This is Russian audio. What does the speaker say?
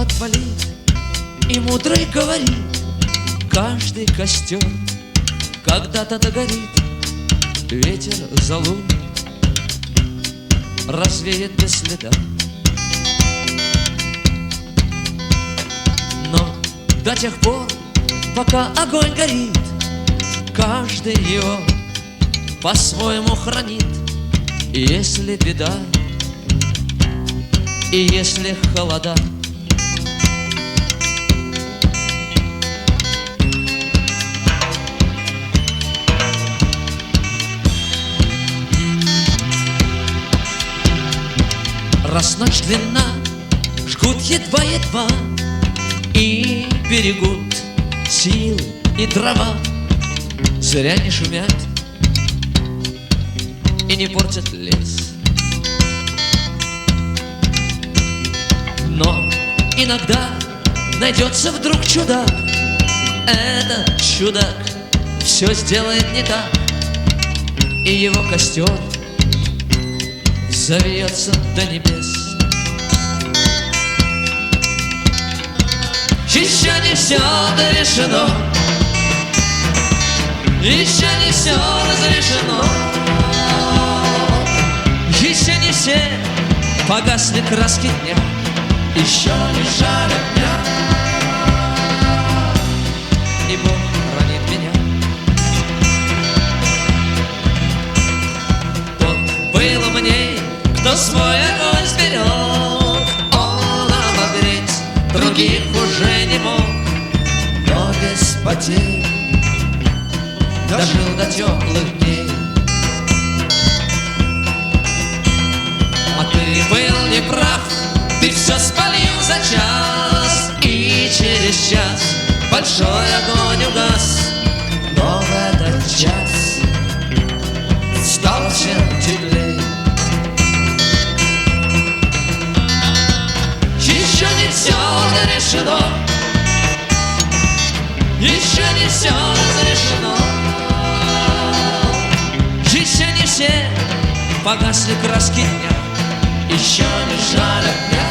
отвалит, и мудрый говорит: каждый костер когда-то догорит. Ветер залун развеет без следа. Но до тех пор, пока огонь горит, каждый его по-своему хранит. И если беда, и если холода, раз ночь длинна, жгут едва-едва и берегут силы и дрова. Зря не шумят и не портят лес. Но иногда найдется вдруг чудак. Этот чудак все сделает не так, и его костер завьется до небес. Еще не все дорешено, еще не все разрешено, еще не все погасли краски дня, еще не жаль огня. И Бог хранит меня. Тот был умней, кто свой огонь сберег. Он обогреть других уже не мог, но без потерь дожил до теплых дней. А ты был неправ, ты все спалил за час, и через час большой огонь угас. Но в этот час стал всем теплей. Еще не все решено, еще не все разрешено, еще не все погасли краски дня, еще не жаль огня.